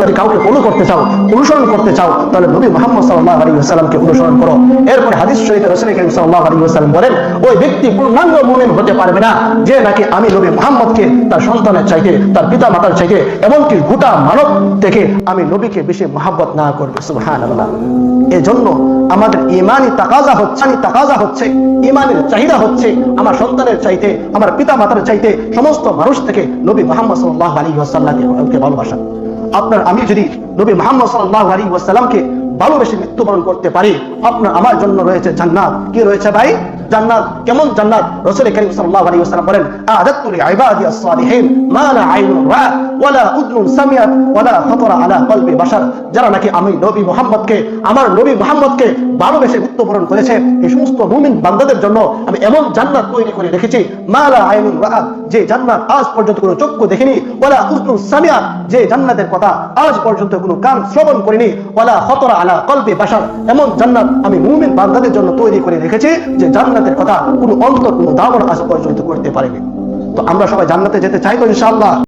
যদি কাউকে ফলো করতে চাও, অনুসরণ করতে চাও, তাহলে নবী মুহাম্মদ সাল্লাল্লাহু আলাইহি ওয়াসাল্লামকে অনুসরণ করো। এরপরে হাদিস শরীফে রাসূল কারীম সাল্লাল্লাহু আলাইহি ওয়াসাল্লাম বলেন, ওই ব্যক্তি পূর্ণাঙ্গ মুমিন হতে পারবে না যে নাকি আমি নবী মুহাম্মদকে তার সন্তানের চাইতে, তার পিতা মাতার চাইতে, এমনকি গোটা মানব থেকে আমি নবীকে বেশি মহব্বত না করবে। সুবহানাল্লাহ। এজন্য আমাদের ইমানি তাকাজা হচ্ছে, ইমানের চাহিদা হচ্ছে আমার সন্তানের চাইতে, আমার পিতা মাতার চাইতে, সমস্ত মানুষ থেকে নবী মুহাম্মদ সাল্লাল্লাহু আলাইহি ওয়াসাল্লামকে ভালোবাসা। আমি যদি নবী মুহাম্মদ সাল্লাল্লাহু আলাইহি ওয়াসাল্লামকে ভালোবেসে মৃত্যুবরণ করতে পারি, আমার জন্য রয়েছে জান্নাত। কি রয়েছে ভাই? জান্নাত। কেমন জান্নাত? রাসূল কারীম সাল্লাল্লাহু আলাইহি ওয়াসাল্লাম বলেন, আ'দাতু লি'ইবাদি আস-সালিহিন মা লা আইনুন রা'আত ওয়া লা উযনুন সামিআত ওয়া লা খাতারা আলা কলবি বাশার। যারা নাকি আমার নবী মুহাম্মদকে ভালোবেসে মৃত্যুবরণ করেছে, এই সমস্ত মুমিন বান্দাদের জন্য আমি এমন জান্নাত তৈরি করে রেখেছি, মা লা আইনুন রা'আত, যে জান্নাত আজ পর্যন্ত কোনো চক্ষু দেখেনি, ওয়া লা উযনুন সামিআত, যে জান্নাতের কথা আজ পর্যন্ত কোনো কান শ্রবণ করেনি, ওয়া লা খাতারা আলা কলবি বাশার, এমন জান্নাত আমি মুমিন বান্দাদের জন্য তৈরি করে রেখেছি যে জান্নাতের কথা কোনো অন্তর, কোনো ধারণা আজ পর্যন্ত করতে পারেনি। তো আমরা সবাই জান্নাতে যেতে চাই তো ইনশাআল্লাহ।